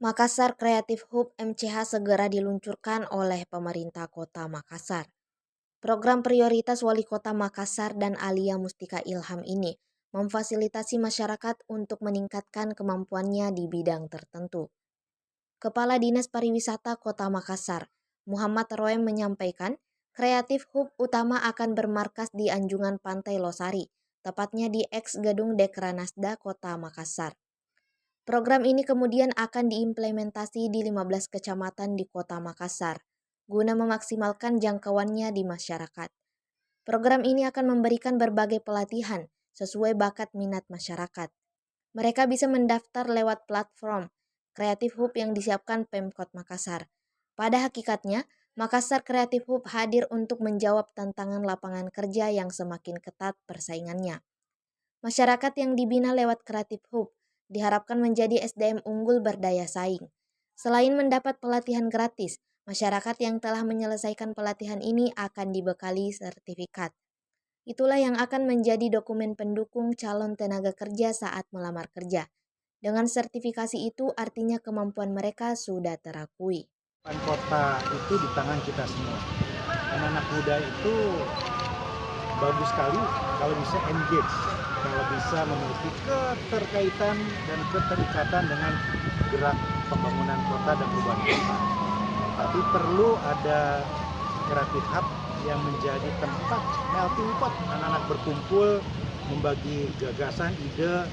Makassar Creative Hub MCH segera diluncurkan oleh pemerintah Kota Makassar. Program prioritas Wali Kota Makassar dan Alia Mustika Ilham ini memfasilitasi masyarakat untuk meningkatkan kemampuannya di bidang tertentu. Kepala Dinas Pariwisata Kota Makassar, Muhammad Roem menyampaikan, Creative Hub utama akan bermarkas di Anjungan Pantai Losari, tepatnya di X Gedung Dekranasda Kota Makassar. Program ini kemudian akan diimplementasi di 15 kecamatan di Kota Makassar, guna memaksimalkan jangkauannya di masyarakat. Program ini akan memberikan berbagai pelatihan sesuai bakat minat masyarakat. Mereka bisa mendaftar lewat platform Creative Hub yang disiapkan Pemkot Makassar. Pada hakikatnya, Makassar Creative Hub hadir untuk menjawab tantangan lapangan kerja yang semakin ketat persaingannya. Masyarakat yang dibina lewat Creative Hub diharapkan menjadi SDM unggul berdaya saing. Selain mendapat pelatihan gratis, masyarakat yang telah menyelesaikan pelatihan ini akan dibekali sertifikat. Itulah yang akan menjadi dokumen pendukung calon tenaga kerja saat melamar kerja. Dengan sertifikasi itu artinya kemampuan mereka sudah terakui. Kota itu di tangan kita semua. Anak-anak muda itu bagus sekali kalau bisa engage, kalau bisa memiliki keterkaitan dan keterikatan dengan gerak pembangunan kota dan perubahan kota. Tapi perlu ada Creative Hub yang menjadi tempat melting pot, anak-anak berkumpul, membagi gagasan, ide,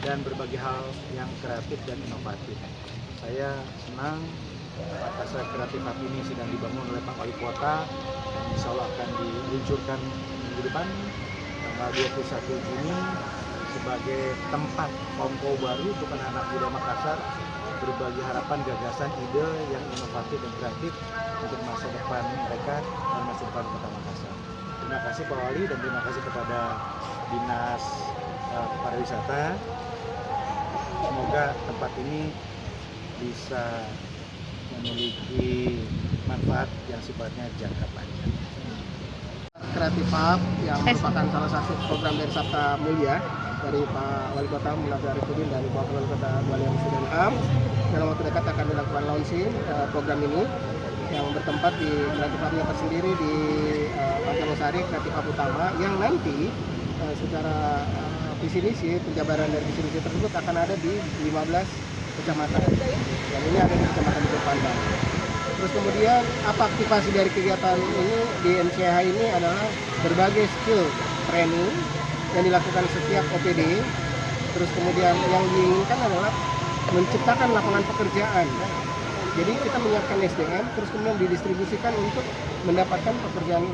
dan berbagai hal yang kreatif dan inovatif. Saya senang Makassar Creative Hub ini sedang dibangun oleh Pak Wali Kota dan insya Allah akan diluncurkan minggu depan tanggal 21 Juni sebagai tempat kongko baru untuk anak-anak muda Makassar berbagi harapan, gagasan, ide yang inovatif dan kreatif untuk masa depan mereka dan masa depan Kota Makassar. Terima kasih Pak Wali dan terima kasih kepada Dinas Pariwisata. Semoga tempat ini bisa memiliki manfaat yang sifatnya jangka panjang. Creative Hub yang merupakan salah satu program dari Sabta Mulia dari Pak Wali Kota Munafri Arifudin dan Pak Wali Kota Alia Mustika Ilham. Dalam waktu dekat akan dilakukan launching program ini yang bertempat di Creative Hub yang tersendiri di Pantai Losari, Creative Hub utama yang nanti secara visi misi penjabaran dari visi misi tersebut akan ada di 15 kecamatan. Dan ini ada di Kecamatan Bukit Pandan. Terus kemudian apa aktivasi dari kegiatan ini di MCH ini adalah berbagai skill training yang dilakukan setiap OPD. Terus kemudian yang diinginkan adalah menciptakan lapangan pekerjaan. Jadi kita menyiapkan SDM, terus kemudian didistribusikan untuk mendapatkan pekerjaan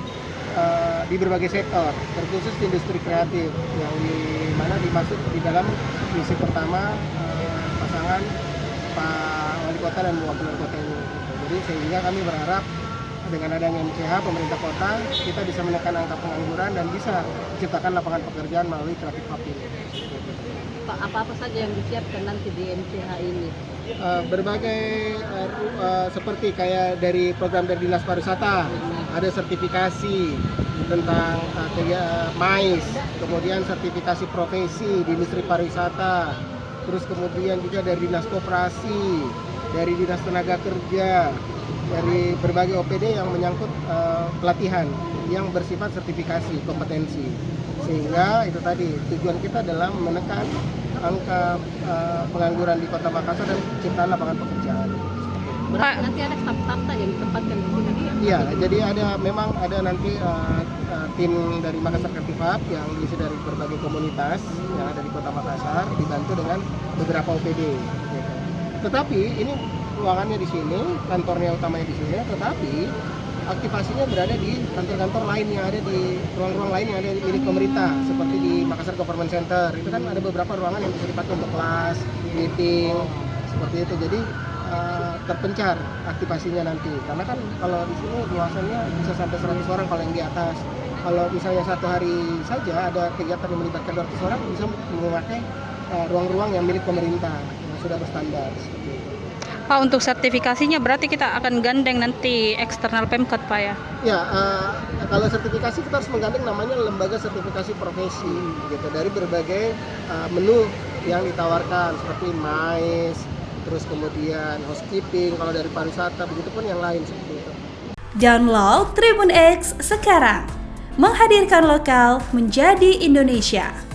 di berbagai sektor, terkhusus di industri kreatif yang mana dimaksud di dalam misi pertama pasangan Pak Wali Kota dan Wakil Wali Kota ini. Jadi sehingga kami berharap dengan adanya MCH pemerintah kota kita bisa menekan angka pengangguran dan bisa menciptakan lapangan pekerjaan melalui Creative Hub ini. Pak, apa-apa saja yang disiapkan nanti di MCH ini? Berbagai seperti kayak dari program dari Dinas Pariwisata, ada sertifikasi tentang MAIS, kemudian sertifikasi profesi di industri pariwisata, terus kemudian juga dari Dinas Koperasi, dari Dinas Tenaga Kerja, dari berbagai OPD yang menyangkut pelatihan yang bersifat sertifikasi kompetensi. Sehingga itu tadi tujuan kita adalah menekan angka pengangguran di Kota Makassar dan ciptaan lapangan pekerjaan. Berarti nanti ada staf-staf yang ditempatkan di sini? Iya, jadi memang ada nanti tim dari Makassar Creative Hub yang diisi dari berbagai komunitas yang ada di Kota Makassar dibantu dengan beberapa OPD. Gitu. Tetapi ini ruangannya di sini, kantornya utamanya di sini, tetapi aktivasinya berada di kantor-kantor lain yang ada di ruang-ruang lain yang ada di milik pemerintah, seperti di Makassar Government Center. Itu kan ada beberapa ruangan yang bisa dipakai untuk kelas, meeting, seperti itu. Jadi terpencar aktivasinya nanti. Karena kan kalau di sini luasannya bisa sampai 100 orang kalau yang di atas. Kalau misalnya satu hari saja ada kegiatan yang melibatkan 200 orang, bisa memakai ruang-ruang yang milik pemerintah yang sudah berstandar. Pak, untuk sertifikasinya berarti kita akan gandeng nanti eksternal Pemkot, Pak ya? Ya, kalau sertifikasi kita harus menggandeng namanya lembaga sertifikasi profesi, gitu, dari berbagai menu yang ditawarkan seperti MAIS, terus kemudian housekeeping, kalau dari pariwisata, begitupun yang lain seperti itu. Download Tribun X sekarang, menghadirkan lokal menjadi Indonesia.